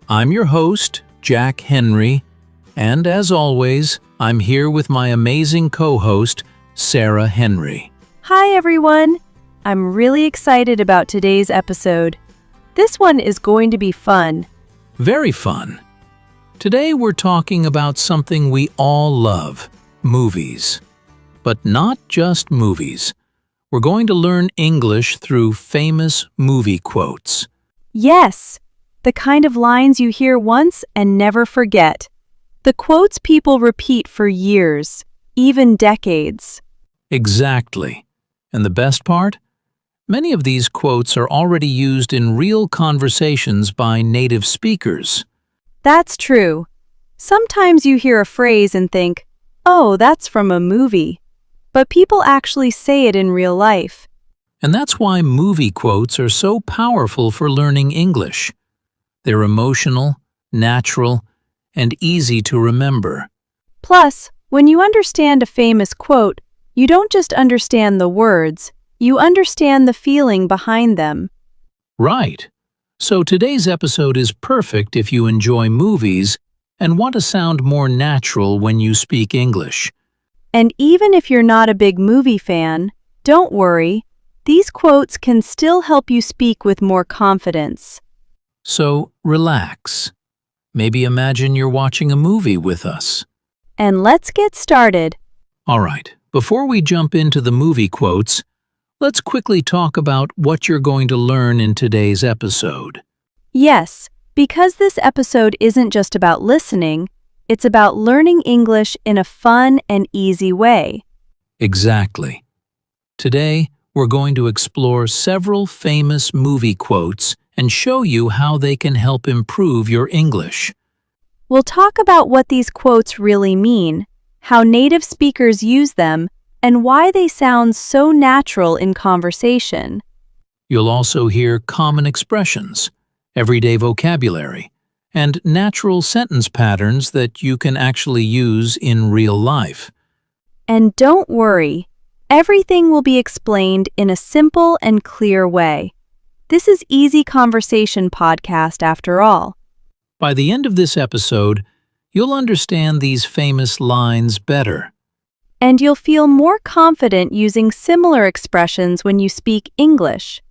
I'm your host, Jack Henry, and as always, I'm here with my amazing co-host, Sarah Henry. Hi everyone! I'm really excited about today's episode. This one is going to be fun. Very fun. Today we're talking about something we all love, movies. But not just movies. We're going to learn English through famous movie quotes. Yes, the kind of lines you hear once and never forget. The quotes people repeat for years, even decades. Exactly. And the best part? Many of these quotes are already used in real conversations by native speakers. That's true. Sometimes you hear a phrase and think, oh, that's from a movie. But people actually say it in real life. And that's why movie quotes are so powerful for learning English. They're emotional, natural, and easy to remember. Plus, when you understand a famous quote, you don't just understand the words, you understand the feeling behind them. Right. So today's episode is perfect if you enjoy movies and want to sound more natural when you speak English. And even if you're not a big movie fan, don't worry. These quotes can still help you speak with more confidence. So relax. Maybe imagine you're watching a movie with us. And let's get started. All right, before we jump into the movie quotes, let's quickly talk about what you're going to learn in today's episode. Yes, because this episode isn't just about listening, it's about learning English in a fun and easy way. Exactly. Today, we're going to explore several famous movie quotes and show you how they can help improve your English. We'll talk about what these quotes really mean, how native speakers use them, and why they sound so natural in conversation. You'll also hear common expressions, everyday vocabulary, and natural sentence patterns that you can actually use in real life. And don't worry, everything will be explained in a simple and clear way. This is Easy Conversation Podcast after all. By the end of this episode, you'll understand these famous lines better. And you'll feel more confident using similar expressions when you speak English.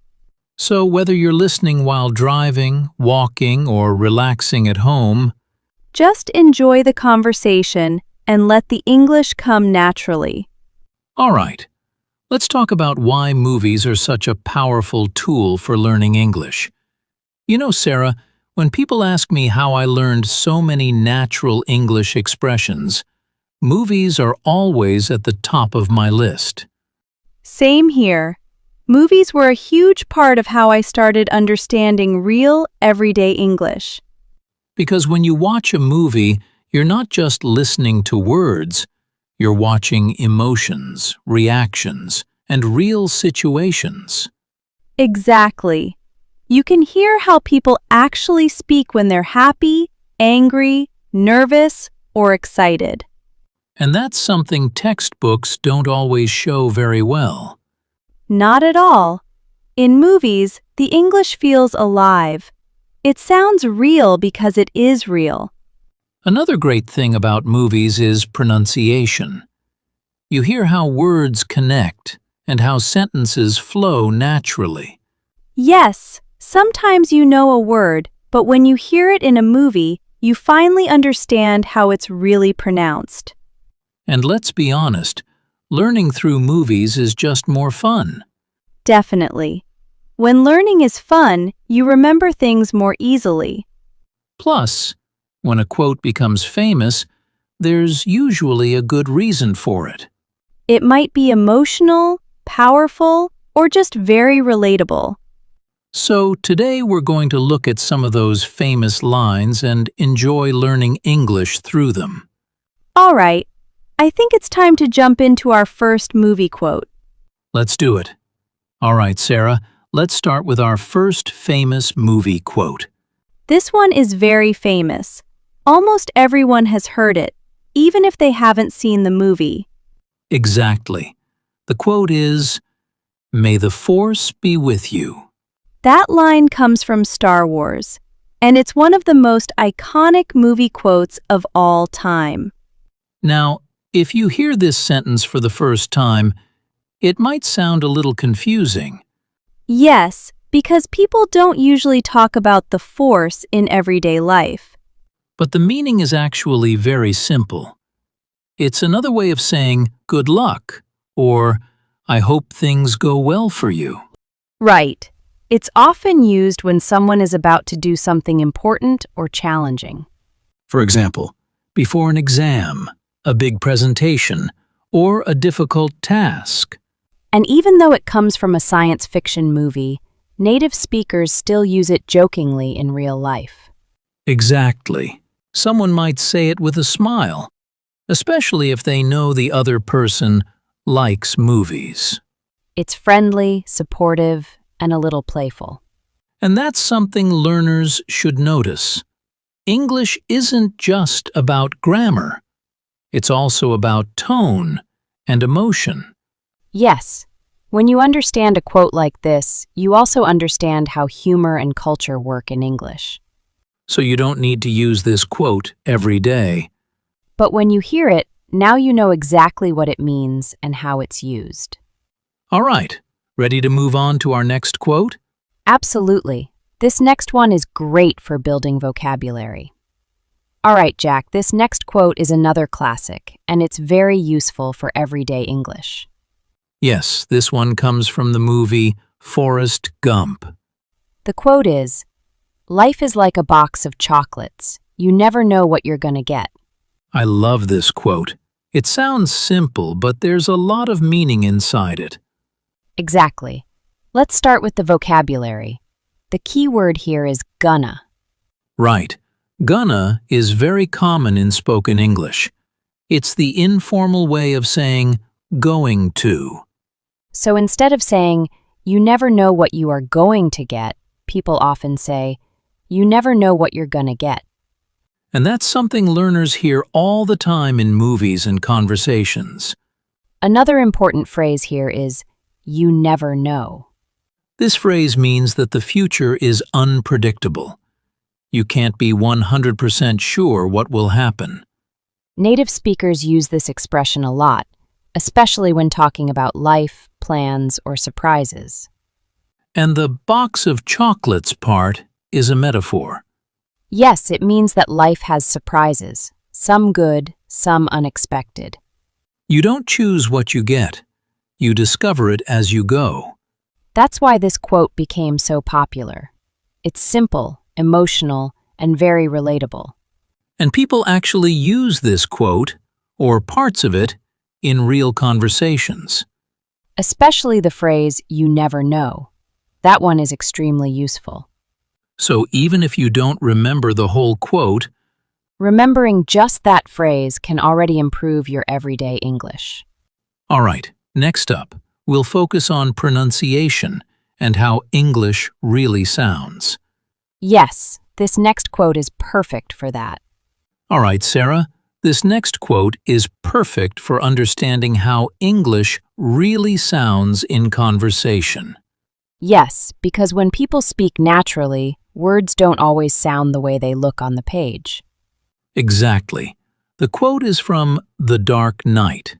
So whether you're listening while driving, walking, or relaxing at home, just enjoy the conversation and let the English come naturally. All right, let's talk about why movies are such a powerful tool for learning English. You know, Sarah, when people ask me how I learned so many natural English expressions, movies are always at the top of my list. Same here. Movies were a huge part of how I started understanding real, everyday English. Because when you watch a movie, you're not just listening to words, you're watching emotions, reactions, and real situations. Exactly. You can hear how people actually speak when they're happy, angry, nervous, or excited. And that's something textbooks don't always show very well. Not at all. In movies, the English feels alive. It sounds real because it is real. Another great thing about movies is pronunciation. You hear how words connect and how sentences flow naturally. Yes, sometimes you know a word, but when you hear it in a movie, you finally understand how it's really pronounced. And let's be honest, learning through movies is just more fun. Definitely. When learning is fun, you remember things more easily. Plus, when a quote becomes famous, there's usually a good reason for it. It might be emotional, powerful, or just very relatable. So today we're going to look at some of those famous lines and enjoy learning English through them. All right, I think it's time to jump into our first movie quote. Let's do it. All right, Sarah, let's start with our first famous movie quote. This one is very famous. Almost everyone has heard it, even if they haven't seen the movie. Exactly. The quote is, "May the Force be with you." That line comes from Star Wars. and it's one of the most iconic movie quotes of all time. Now, if you hear this sentence for the first time, it might sound a little confusing. Yes, because people don't usually talk about the Force in everyday life. But the meaning is actually very simple. It's another way of saying good luck, or I hope things go well for you. Right. It's often used when someone is about to do something important or challenging. For example, before an exam, a big presentation, or a difficult task. And even though it comes from a science fiction movie, native speakers still use it jokingly in real life. Exactly. Someone might say it with a smile, especially if they know the other person likes movies. It's friendly, supportive, and a little playful. And that's something learners should notice. English isn't just about grammar. It's also about tone and emotion. Yes, when you understand a quote like this, you also understand how humor and culture work in English. So you don't need to use this quote every day. But when you hear it, now you know exactly what it means and how it's used. All right, ready to move on to our next quote? Absolutely. This next one is great for building vocabulary. All right, Jack, this next quote is another classic, and it's very useful for everyday English. Yes, this one comes from the movie Forrest Gump. The quote is, "Life is like a box of chocolates. You never know what you're going to get." I love this quote. It sounds simple, but there's a lot of meaning inside it. Exactly. Let's start with the vocabulary. The key word here is gonna. Right. Gonna is very common in spoken English. It's the informal way of saying going to. So instead of saying, "You never know what you are going to get," people often say, "You never know what you're gonna get." And that's something learners hear all the time in movies and conversations. Another important phrase here is, "You never know." This phrase means that the future is unpredictable. You can't be 100% sure what will happen. Native speakers use this expression a lot, especially when talking about life, plans, or surprises. And the box of chocolates part is a metaphor. Yes, it means that life has surprises, some good, some unexpected. You don't choose what you get. You discover it as you go. That's why this quote became so popular. It's simple, emotional, and very relatable. And people actually use this quote, or parts of it, in real conversations. Especially the phrase, "you never know." That one is extremely useful. So even if you don't remember the whole quote, Remembering just that phrase can already improve your everyday English. all right, next up, we'll focus on pronunciation and how English really sounds. Yes, this next quote is perfect for that. All right, Sarah, this next quote is perfect for understanding how English really sounds in conversation. Yes, because when people speak naturally, words don't always sound the way they look on the page. Exactly. The quote is from The Dark Knight.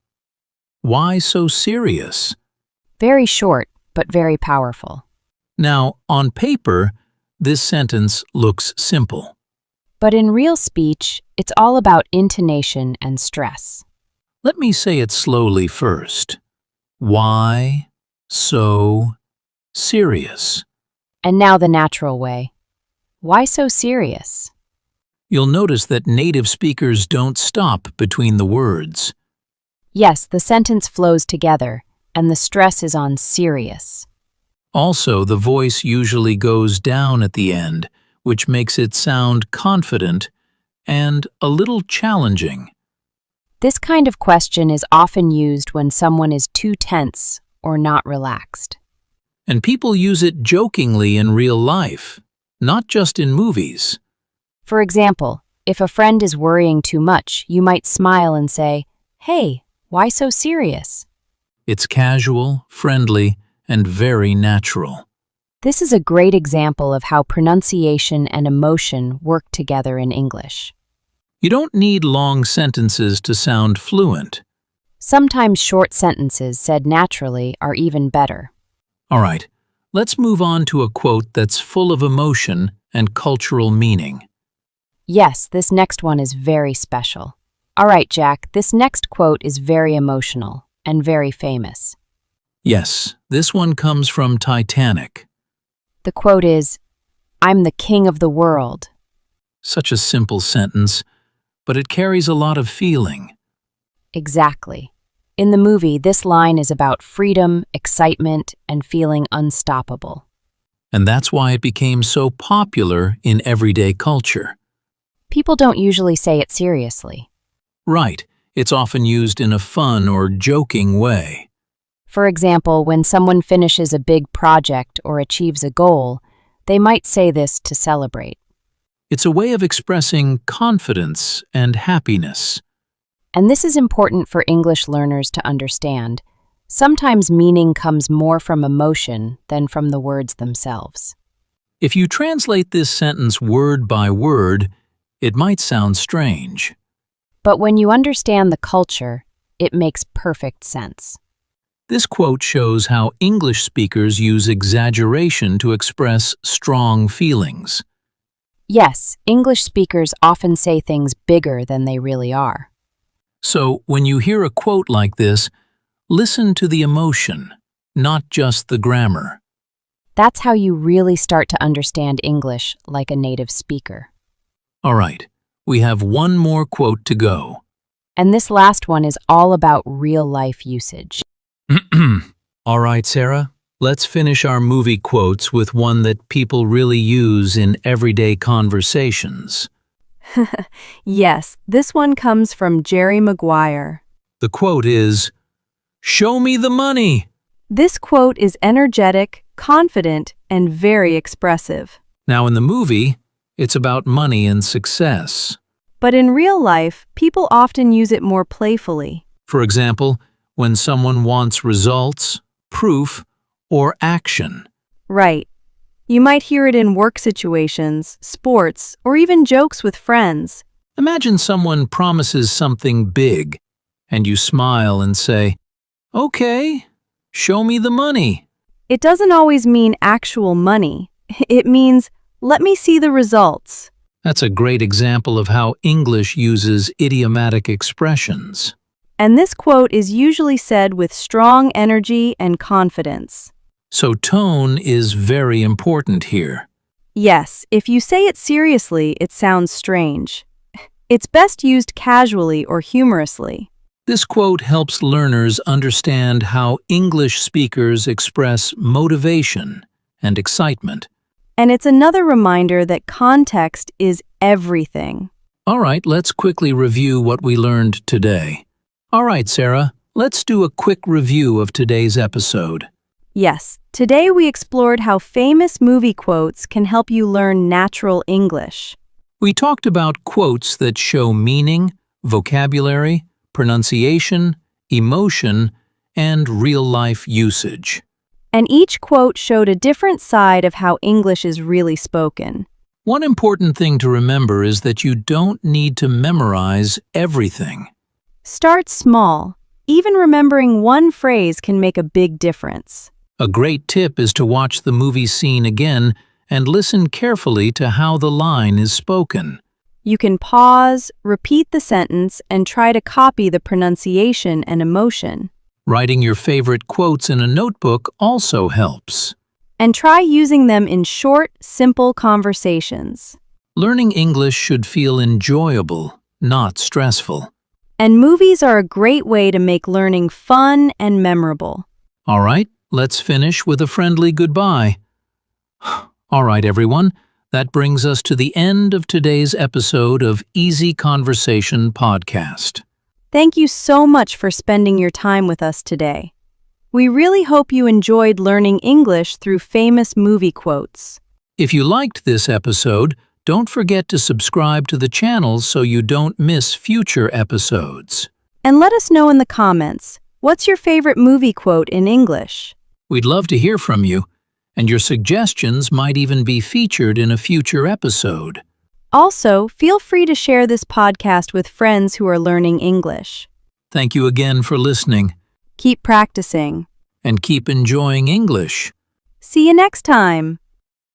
Why so serious? Very short, but very powerful. Now, on paper, this sentence looks simple. But in real speech, it's all about intonation and stress. Let me say it slowly first. Why so serious? And now the natural way. Why so serious? You'll notice that native speakers don't stop between the words. Yes, the sentence flows together, and the stress is on serious. Also, the voice usually goes down at the end, which makes it sound confident and a little challenging. This kind of question is often used when someone is too tense or not relaxed. And people use it jokingly in real life, not just in movies. For example, if a friend is worrying too much, you might smile and say, "Hey, why so serious?" It's casual, friendly, and very natural. This is a great example of how pronunciation and emotion work together in English. You don't need long sentences to sound fluent. Sometimes short sentences said naturally are even better. All right, let's move on to a quote that's full of emotion and cultural meaning. Yes, this next one is very special. All right, Jack, this next quote is very emotional and very famous. Yes, this one comes from Titanic. The quote is, "I'm the king of the world." Such a simple sentence, but it carries a lot of feeling. Exactly. In the movie, this line is about freedom, excitement, and feeling unstoppable. And that's why it became so popular in everyday culture. People don't usually say it seriously. Right, it's often used in a fun or joking way. For example, when someone finishes a big project or achieves a goal, they might say this to celebrate. It's a way of expressing confidence and happiness. And this is important for English learners to understand. Sometimes meaning comes more from emotion than from the words themselves. If you translate this sentence word by word, it might sound strange. But when you understand the culture, it makes perfect sense. This quote shows how English speakers use exaggeration to express strong feelings. Yes, English speakers often say things bigger than they really are. So, when you hear a quote like this, listen to the emotion, not just the grammar. That's how you really start to understand English like a native speaker. All right, we have one more quote to go. And this last one is all about real-life usage. All right, Sarah, let's finish our movie quotes with one that people really use in everyday conversations. Yes, this one comes from Jerry Maguire. The quote is, "Show me the money." This quote is energetic, confident, and very expressive. Now in the movie, it's about money and success. But in real life, people often use it more playfully. For example, when someone wants results, proof, or action. Right. You might hear it in work situations, sports, or even jokes with friends. Imagine someone promises something big, and you smile and say, "Okay, show me the money." It doesn't always mean actual money. It means, let me see the results. That's a great example of how English uses idiomatic expressions. And this quote is usually said with strong energy and confidence. So tone is very important here. Yes, if you say it seriously, it sounds strange. It's best used casually or humorously. This quote helps learners understand how English speakers express motivation and excitement. And it's another reminder that context is everything. All right, let's quickly review what we learned today. All right, Sarah, let's do a quick review of today's episode. Yes, today we explored how famous movie quotes can help you learn natural English. We talked about quotes that show meaning, vocabulary, pronunciation, emotion, and real-life usage. And each quote showed a different side of how English is really spoken. One important thing to remember is that you don't need to memorize everything. Start small. Even remembering one phrase can make a big difference. A great tip is to watch the movie scene again and listen carefully to how the line is spoken. You can pause, repeat the sentence, and try to copy the pronunciation and emotion. Writing your favorite quotes in a notebook also helps. And try using them in short, simple conversations. Learning English should feel enjoyable, not stressful. And movies are a great way to make learning fun and memorable. All right, let's finish with a friendly goodbye. All right, everyone, that brings us to the end of today's episode of Easy Conversation Podcast. Thank you so much for spending your time with us today. We really hope you enjoyed learning English through famous movie quotes. If you liked this episode, don't forget to subscribe to the channel so you don't miss future episodes. And let us know in the comments, what's your favorite movie quote in English? We'd love to hear from you. and your suggestions might even be featured in a future episode. Also, feel free to share this podcast with friends who are learning English. Thank you again for listening, Keep practicing. and keep enjoying English. See you next time.